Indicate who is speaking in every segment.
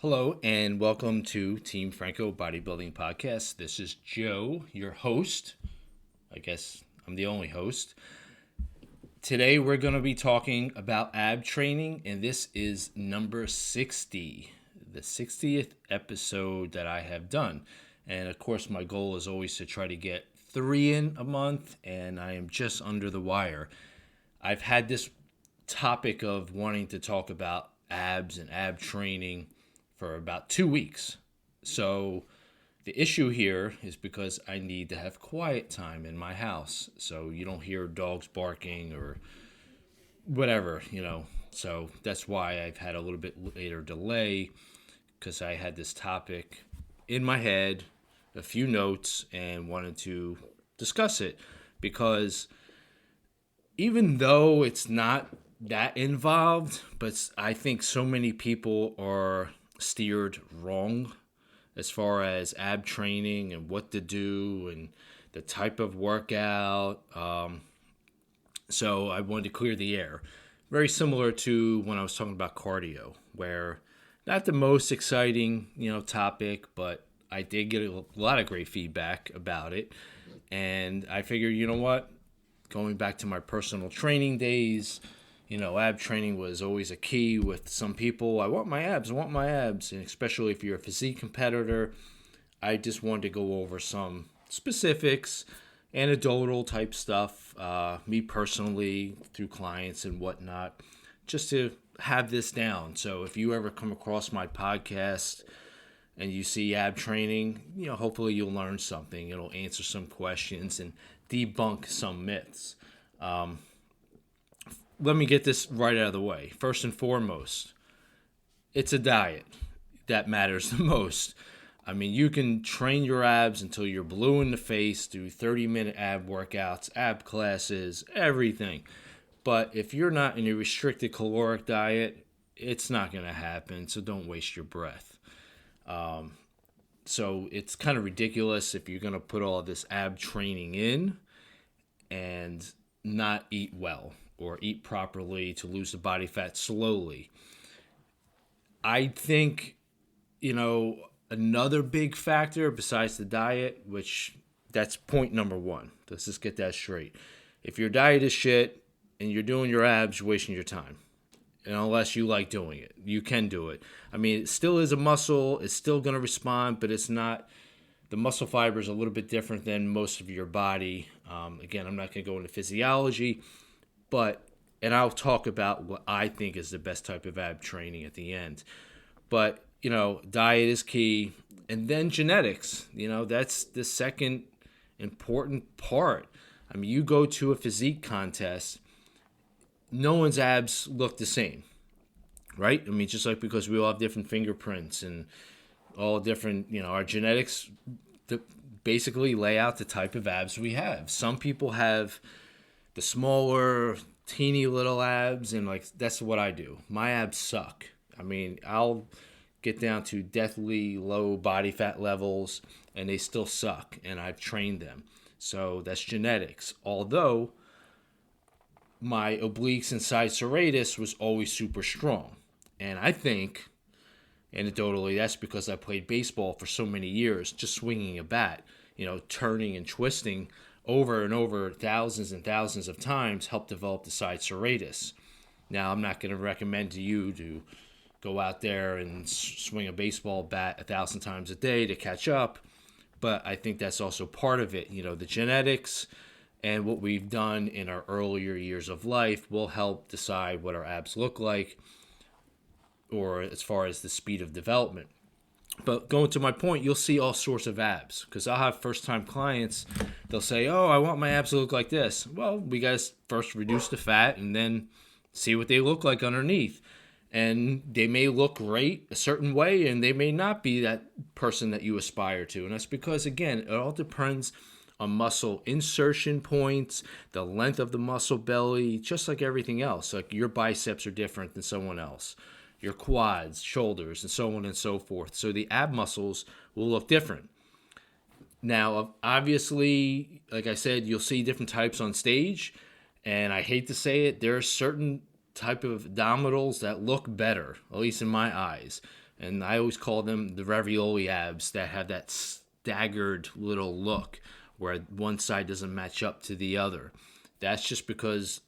Speaker 1: Hello and welcome to Team Franco Bodybuilding Podcast. This is Joe, your host. I guess I'm the only host. Today we're going to be talking about ab training, and this is number 60, the 60th episode that I have done. And of course, my goal is always to try to get 3 in a month, and I am just under the wire. I've had this topic of wanting to talk about abs and ab training for about 2 weeks. So the issue here is because I need to have quiet time in my house so you don't hear dogs barking or whatever. So that's why I've had a little bit later delay, because I had this topic in my head, a few notes, and wanted to discuss it, because even though it's not that involved, but I think so many people are steered wrong as far as ab training and what to do and the type of workout. So I wanted to clear the air. Very similar to when I was talking about cardio, where not the most exciting, topic, but I did get a lot of great feedback about it. And I figured, you know what? Going back to my personal training days, ab training was always a key with some people. I want my abs. And especially if you're a physique competitor, I just wanted to go over some specifics, anecdotal type stuff, me personally, through clients and whatnot, just to have this down. So if you ever come across my podcast and you see ab training, hopefully you'll learn something. It'll answer some questions and debunk some myths. Let me get this right out of the way. First and foremost, it's a diet that matters the most. I mean, you can train your abs until you're blue in the face, do 30-minute ab workouts, ab classes, everything. But if you're not in a restricted caloric diet, it's not going to happen, so don't waste your breath. So it's kind of ridiculous if you're going to put all this ab training in and not eat well or eat properly to lose the body fat slowly. I think, another big factor besides the diet, which that's point number one. Let's just get that straight. If your diet is shit and you're doing your abs, you're wasting your time. And unless you like doing it, you can do it. I mean, it still is a muscle. It's still going to respond, but it's not. The muscle fiber is a little bit different than most of your body. Again, I'm not going to go into physiology, and I'll talk about what I think is the best type of ab training at the end. But, diet is key. And then genetics, that's the second important part. I mean, you go to a physique contest, no one's abs look the same, right? I mean, just like because we all have different fingerprints and all different, our genetics basically lay out the type of abs we have. Some people have the smaller, teeny little abs, and that's what I do. My abs suck. I mean, I'll get down to deathly low body fat levels and they still suck, and I've trained them. So that's genetics. Although my obliques and side serratus was always super strong. And I think, anecdotally, that's because I played baseball for so many years, just swinging a bat, turning and twisting over and over thousands and thousands of times helped develop the side serratus. Now, I'm not going to recommend to you to go out there and swing a baseball bat 1,000 times a day to catch up, but I think that's also part of it. The genetics and what we've done in our earlier years of life will help decide what our abs look like, or as far as the speed of development. But going to my point, you'll see all sorts of abs, because I'll have first-time clients. They'll say, oh, I want my abs to look like this. Well, we got to first reduce the fat and then see what they look like underneath. And they may look great a certain way, and they may not be that person that you aspire to. And that's because, again, it all depends on muscle insertion points, the length of the muscle belly, just like everything else. Like your biceps are different than someone else, your quads, shoulders, and so on and so forth. So the ab muscles will look different. Now, obviously, like I said, you'll see different types on stage, and I hate to say it, there are certain type of abdominals that look better, at least in my eyes. And I always call them the ravioli abs that have that staggered little look where one side doesn't match up to the other. That's just because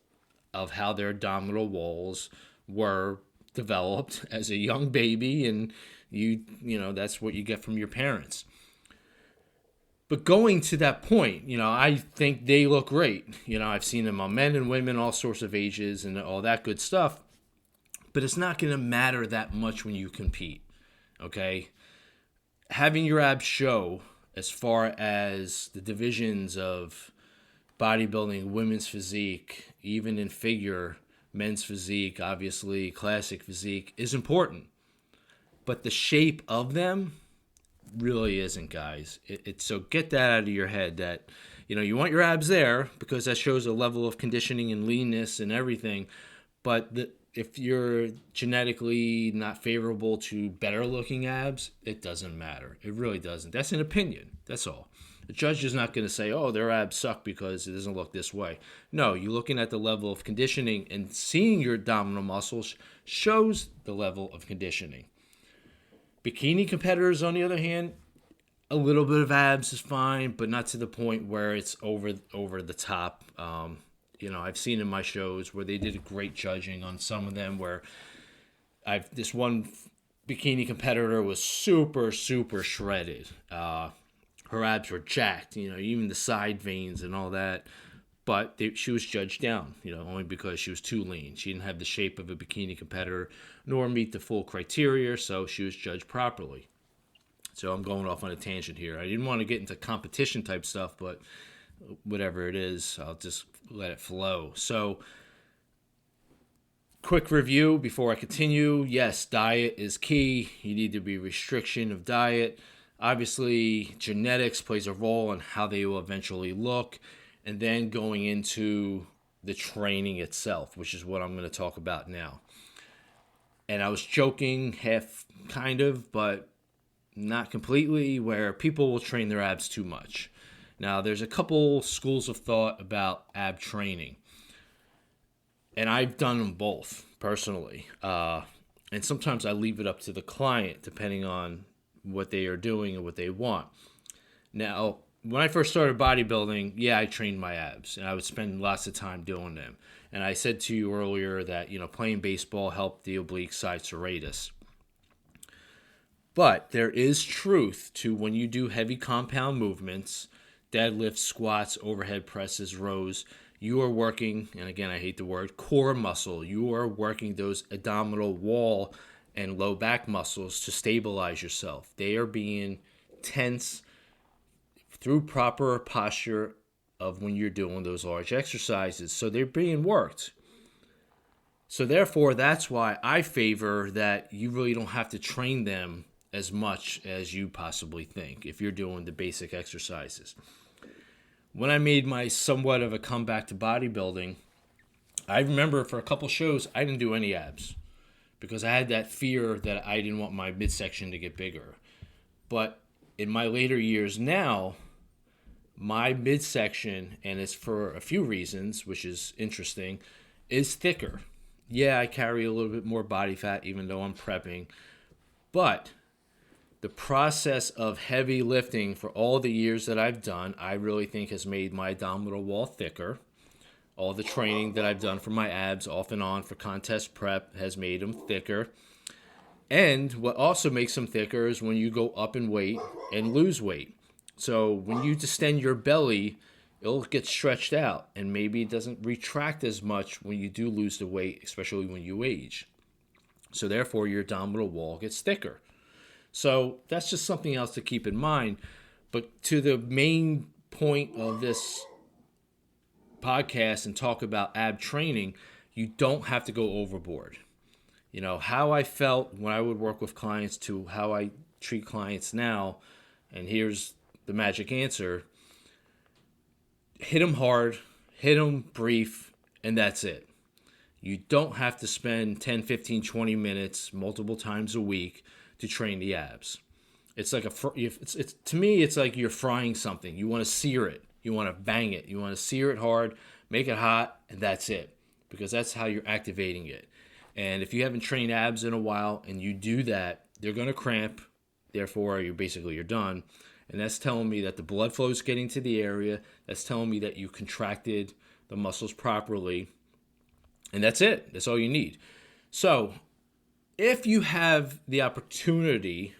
Speaker 1: of how their abdominal walls were developed as a young baby, and you know that's what you get from your parents. But going to that point, I think they look great. I've seen them on men and women, all sorts of ages and all that good stuff. But it's not going to matter that much when you compete, okay? Having your abs show as far as the divisions of bodybuilding, women's physique, even in figure, men's physique, obviously, classic physique, is important. But the shape of them really isn't, guys. So get that out of your head that, you want your abs there because that shows a level of conditioning and leanness and everything. But if you're genetically not favorable to better looking abs, it doesn't matter. It really doesn't. That's an opinion. That's all. The judge is not going to say, oh, their abs suck because it doesn't look this way. No, you're looking at the level of conditioning, and seeing your abdominal muscles shows the level of conditioning. Bikini competitors, on the other hand, a little bit of abs is fine, but not to the point where it's over the top. I've seen in my shows where they did great judging on some of them where this one bikini competitor was super, super shredded. Her abs were jacked, even the side veins and all that. But she was judged down, only because she was too lean. She didn't have the shape of a bikini competitor, nor meet the full criteria, so she was judged properly. So I'm going off on a tangent here. I didn't want to get into competition type stuff, but whatever it is, I'll just let it flow. So, quick review before I continue. Yes, diet is key. You need to be restriction of diet. Obviously, genetics plays a role in how they will eventually look. And then going into the training itself, which is what I'm going to talk about now. And I was joking, half kind of, but not completely, where people will train their abs too much. Now, there's a couple schools of thought about ab training. And I've done them both, personally. And sometimes I leave it up to the client, depending on what they are doing and what they want. Now, when I first started bodybuilding, I trained my abs, and I would spend lots of time doing them. And I said to you earlier that, playing baseball helped the oblique side serratus. But there is truth to when you do heavy compound movements, deadlifts, squats, overhead presses, rows, you are working, and again, I hate the word, core muscle. You are working those abdominal wall and low back muscles to stabilize yourself. They are being tense through proper posture of when you're doing those large exercises. So they're being worked. So therefore, that's why I favor that you really don't have to train them as much as you possibly think if you're doing the basic exercises. When I made my somewhat of a comeback to bodybuilding, I remember for a couple shows, I didn't do any abs because I had that fear that I didn't want my midsection to get bigger. But in my later years now, my midsection, and it's for a few reasons, which is interesting, is thicker. I carry a little bit more body fat even though I'm prepping. But the process of heavy lifting for all the years that I've done, I really think has made my abdominal wall thicker. All the training that I've done for my abs off and on for contest prep has made them thicker. And what also makes them thicker is when you go up in weight and lose weight. So when you distend your belly, it'll get stretched out, and maybe it doesn't retract as much when you do lose the weight, especially when you age. So therefore, your abdominal wall gets thicker. So that's just something else to keep in mind. But to the main point of this podcast and talk about ab training, you don't have to go overboard. How I felt when I would work with clients to how I treat clients now, and here's the magic answer: hit them hard, hit them brief, and that's it. You don't have to spend 10, 15, 20 minutes multiple times a week to train the abs. It's like to me, it's like you're frying something. You want to sear it. You want to bang it. You want to sear it hard, make it hot, and that's it. Because that's how you're activating it. And if you haven't trained abs in a while and you do that, they're going to cramp. Therefore, you're done. And that's telling me that the blood flow is getting to the area. That's telling me that you contracted the muscles properly. And that's it. That's all you need. So if you have the opportunity,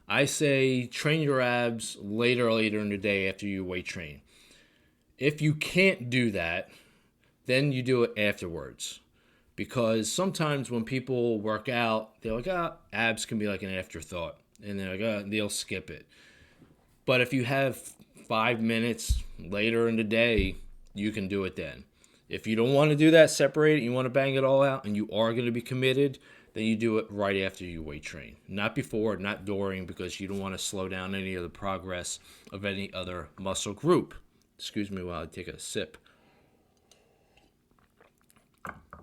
Speaker 1: I say train your abs later in the day after you weight train. If you can't do that, then you do it afterwards. Because sometimes when people work out, they're like, abs can be like an afterthought. And they're like, they'll skip it. But if you have 5 minutes later in the day, you can do it then. If you don't want to do that, separate it, you want to bang it all out, and you are going to be committed, then you do it right after you weight train. Not before, not during, because you don't want to slow down any of the progress of any other muscle group. Excuse me while I take a sip.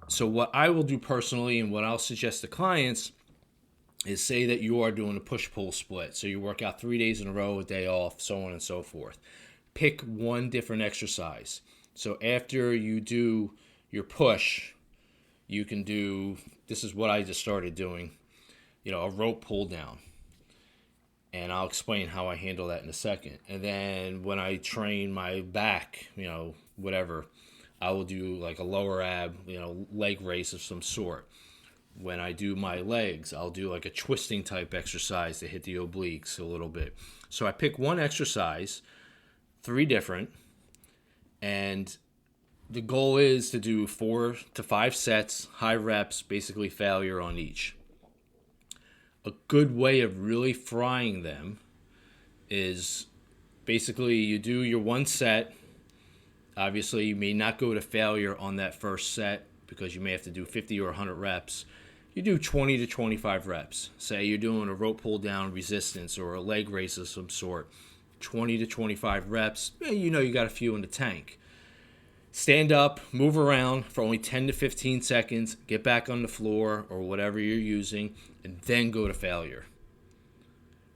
Speaker 1: So what I will do personally and what I'll suggest to clients is say that you are doing a push-pull split. So you work out 3 days in a row, a day off, so on and so forth. Pick one different exercise. So after you do your push, you can do, this is what I just started doing, a rope pull down. And I'll explain how I handle that in a second. And then when I train my back, whatever, I will do like a lower ab, leg raise of some sort. When I do my legs, I'll do like a twisting type exercise to hit the obliques a little bit. So I pick one exercise, 3 different, and the goal is to do 4 to 5 sets, high reps, basically failure on each. A good way of really frying them is basically you do your one set. Obviously, you may not go to failure on that first set because you may have to do 50 or 100 reps. You do 20 to 25 reps. Say you're doing a rope pull down resistance or a leg raise of some sort. 20 to 25 reps. You got a few in the tank. Stand up, move around for only 10 to 15 seconds, get back on the floor or whatever you're using, and then go to failure.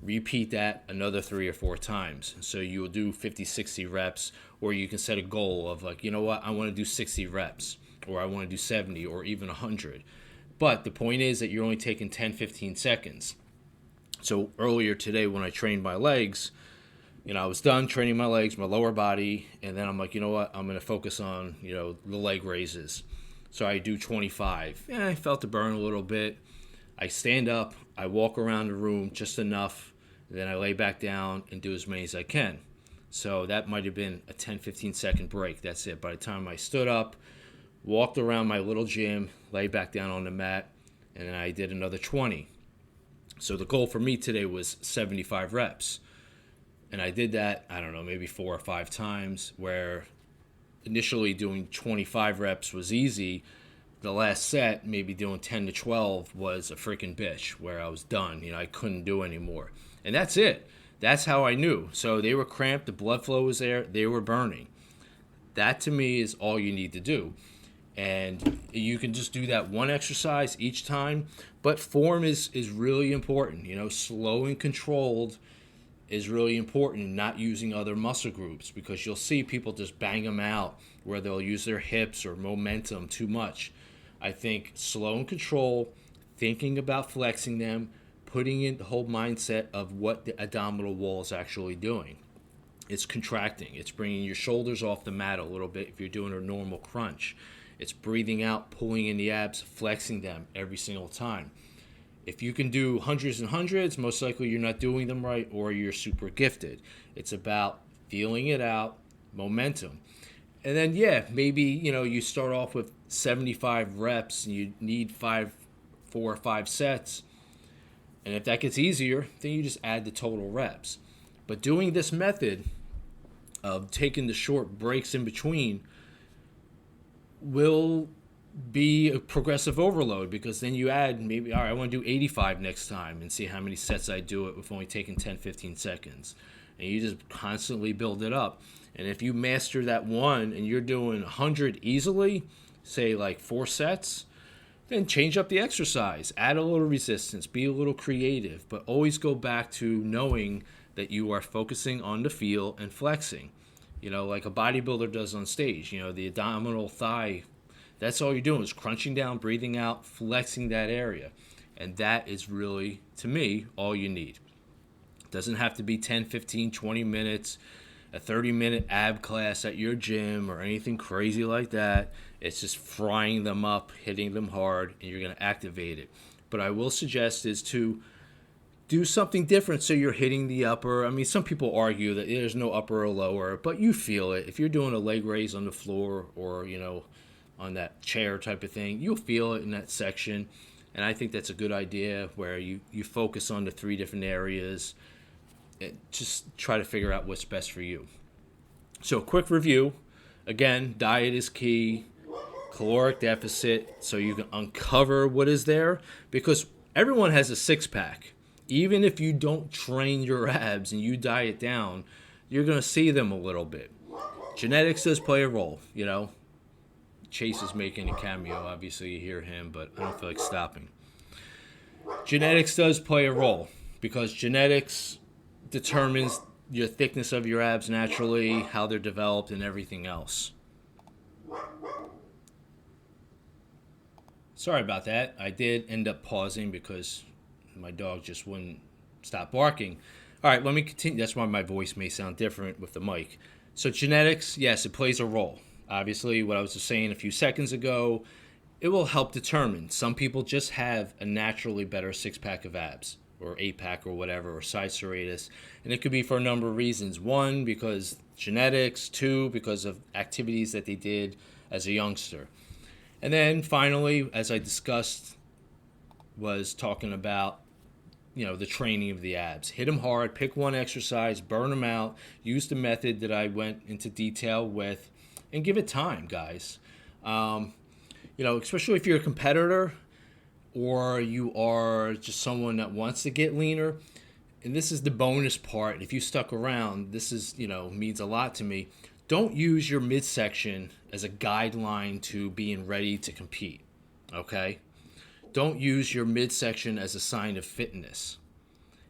Speaker 1: Repeat that another 3 or 4 times. So you will do 50, 60 reps, or you can set a goal of like, I want to do 60 reps, or I want to do 70, or even 100. But the point is that you're only taking 10, 15 seconds. So earlier today when I trained my legs, I was done training my legs, my lower body, and then I'm like, I'm going to focus on, the leg raises. So I do 25. I felt the burn a little bit. I stand up, I walk around the room just enough, then I lay back down and do as many as I can. So that might have been a 10, 15 second break. That's it. By the time I stood up, walked around my little gym, lay back down on the mat, and then I did another 20. So the goal for me today was 75 reps. And I did that, maybe 4 or 5 times, where initially doing 25 reps was easy. The last set, maybe doing 10 to 12 was a freaking bitch, where I was done. I couldn't do anymore. And that's it. That's how I knew. So they were cramped, the blood flow was there, they were burning. That to me is all you need to do. And you can just do that one exercise each time. But form is really important. Slow and controlled is really important, not using other muscle groups, because you'll see people just bang them out where they'll use their hips or momentum too much. I think slow and control, thinking about flexing them, putting in the whole mindset of what the abdominal wall is actually doing. It's contracting. It's bringing your shoulders off the mat a little bit if you're doing a normal crunch. It's breathing out, pulling in the abs, flexing them every single time. If you can do hundreds and hundreds, most likely you're not doing them right or you're super gifted. It's about feeling it out, momentum. And then, maybe, you start off with 75 reps and you need 4 or 5 sets. And if that gets easier, then you just add the total reps. But doing this method of taking the short breaks in between will be a progressive overload, because then you add maybe, all right, I want to do 85 next time and see how many sets I do it with only taking 10, 15 seconds. And you just constantly build it up. And if you master that one and you're doing 100 easily, say like 4 sets, then change up the exercise, add a little resistance, be a little creative, but always go back to knowing that you are focusing on the feel and flexing. Like a bodybuilder does on stage, the abdominal thigh. That's all you're doing is crunching down, breathing out, flexing that area. And that is really, to me, all you need. It doesn't have to be 10, 15, 20 minutes, a 30-minute ab class at your gym or anything crazy like that. It's just frying them up, hitting them hard, and you're going to activate it. But I will suggest is to do something different so you're hitting the upper. I mean, some people argue that there's no upper or lower, but you feel it. If you're doing a leg raise on the floor or, on that chair type of thing, you'll feel it in that section. And I think that's a good idea where you focus on the 3 different areas and just try to figure out what's best for you. So quick review. Again, diet is key. Caloric deficit, so you can uncover what is there, because everyone has a six-pack. Even if you don't train your abs and you diet down, you're going to see them a little bit. Genetics does play a role, Chase is making a cameo. Obviously, you hear him, but I don't feel like stopping. Genetics does play a role because genetics determines your thickness of your abs naturally, how they're developed, and everything else. Sorry about that. I did end up pausing because my dog just wouldn't stop barking. All right, let me continue. That's why my voice may sound different with the mic. So genetics, yes, it plays a role. Obviously, what I was just saying a few seconds ago, it will help determine. Some people just have a naturally better six-pack of abs or eight-pack or whatever, or side serratus. And it could be for a number of reasons. 1, because genetics. 2, because of activities that they did as a youngster. And then finally, as I discussed, was talking about, the training of the abs. Hit them hard, pick one exercise, burn them out, use the method that I went into detail with, and give it time, guys. Especially if you're a competitor or you are just someone that wants to get leaner. And this is the bonus part. If you stuck around, this is, means a lot to me. Don't use your midsection as a guideline to being ready to compete, okay? Don't use your midsection as a sign of fitness.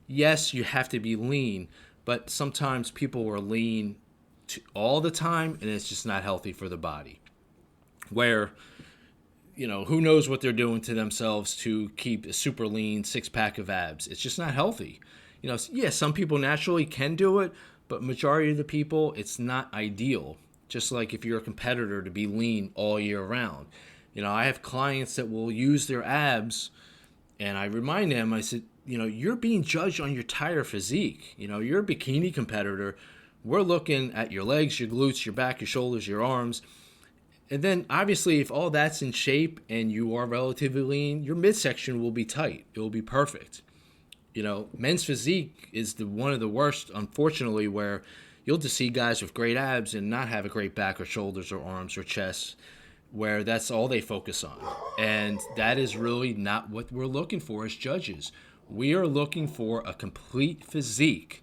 Speaker 1: Yes, you have to be lean, but sometimes people are lean all the time, and it's just not healthy for the body. Where, who knows what they're doing to themselves to keep a super lean six-pack of abs. It's just not healthy. Some people naturally can do it, but majority of the people, it's not ideal. Just like if you're a competitor to be lean all year round. I have clients that will use their abs, and I remind them, I said, you're being judged on your entire physique. You're a bikini competitor. We're looking at your legs, your glutes, your back, your shoulders, your arms. And then, obviously, if all that's in shape and you are relatively lean, your midsection will be tight. It will be perfect. Men's physique is one of the worst, unfortunately, where you'll just see guys with great abs and not have a great back or shoulders or arms or chest, where that's all they focus on. And that is really not what we're looking for as judges. We are looking for a complete physique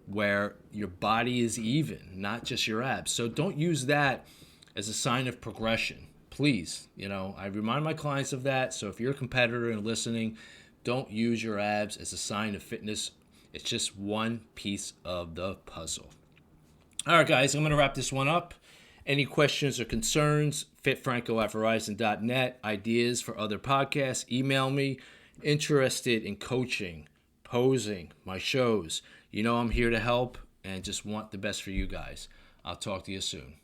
Speaker 1: where your body is even, not just your abs. So don't use that as a sign of progression. Please, I remind my clients of that. So if you're a competitor and listening, don't use your abs as a sign of fitness. It's just one piece of the puzzle. All right, guys, I'm going to wrap this one up. Any questions or concerns, fitfranco@verizon.net. Ideas for other podcasts, email me. Interested in coaching, posing, my shows. I'm here to help and just want the best for you guys. I'll talk to you soon.